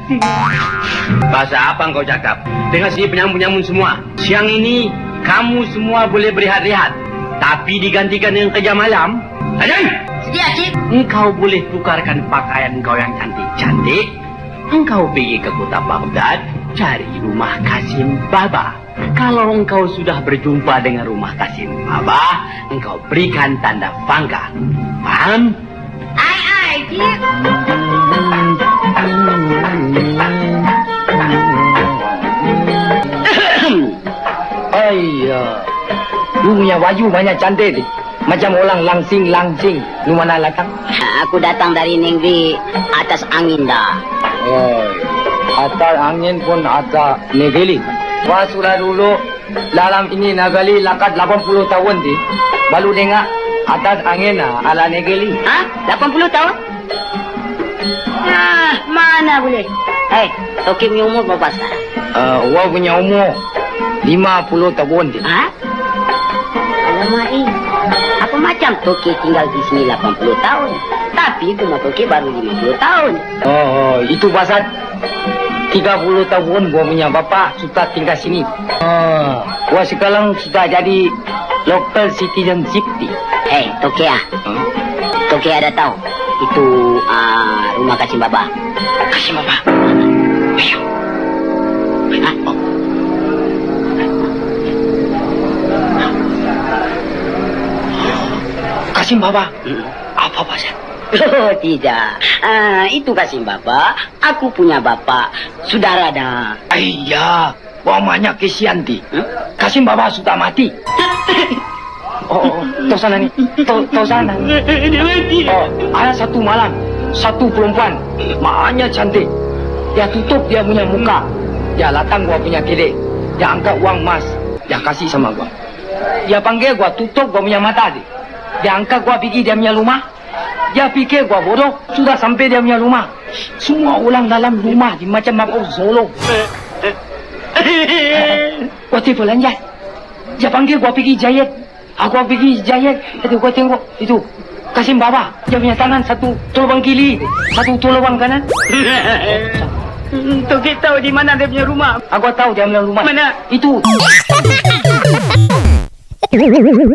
cantik. Bahasa apa kau cakap? Dengan sini penyamun-penyamun semua. Siang ini kamu semua boleh berehat-rehat. Tapi digantikan dengan kerja malam. Ajan! Sedia, Cik. Engkau boleh tukarkan pakaian kau yang cantik-cantik. Engkau pergi ke kota Baghdad, cari rumah Kasim Baba. Kalau engkau sudah berjumpa dengan rumah Kasim Baba, engkau berikan tanda bangga. Paham? Ai, Cik. Ayah, lu punya baju banyak cantik ni. Macam orang langsing-langsing. Lu mana datang? Aku datang dari Negeri atas angin dah. Oh, atas angin pun ada negeri. Wah, sudah dulu dalam ini negeri lakat 80 tahun di. Baru dengar atas angin ala negeri. Hah? 80 tahun? Ah, mana boleh? Hei, Toki punya umur berapa sekarang? Wah punya umur 50 tahun di. Hah? Alamak, apa macam Toki tinggal di sini 80 tahun? Tapi rumah Toki baru 50 tahun. Oh, itu pasal 30 tahun gua punya bapak sudah tinggal sini. Gua sekarang sudah jadi local citizenship di. Hei, Toki Toki ada tahu itu rumah Kasim Baba. Kasim Baba. Ayo. Hah? Kasim Baba. Apa pasal? Oh, tidak. Itu Kasim Baba. Aku punya bapak. Saudara dah. Ayah, wamanya kesian di. Kasim Baba sudah mati. Oh, tahu sana ni. Tahu sana. Oh, ada satu malam, satu perempuan, makanya cantik. Dia tutup dia punya muka. Dia datang gua punya kedai. Dia angkat uang emas. Dia kasih sama gua. Dia panggil gua tutup gua punya mata di. Dia angkat gua pergi dia punya rumah. Dia pikir gua bodoh. Sudah sampai dia punya rumah. Semua orang dalam rumah di macam mabuk Solo. Gua tipu lanjat. Dia panggil gua pergi jahit. Aku pergi jahit. Itu gua tengok itu Kasim Baba. Dia punya tangan satu tulung kiri, satu tulung kanan. Toki tahu di mana dia punya rumah. Aku tahu dia punya rumah. Mana? Itu.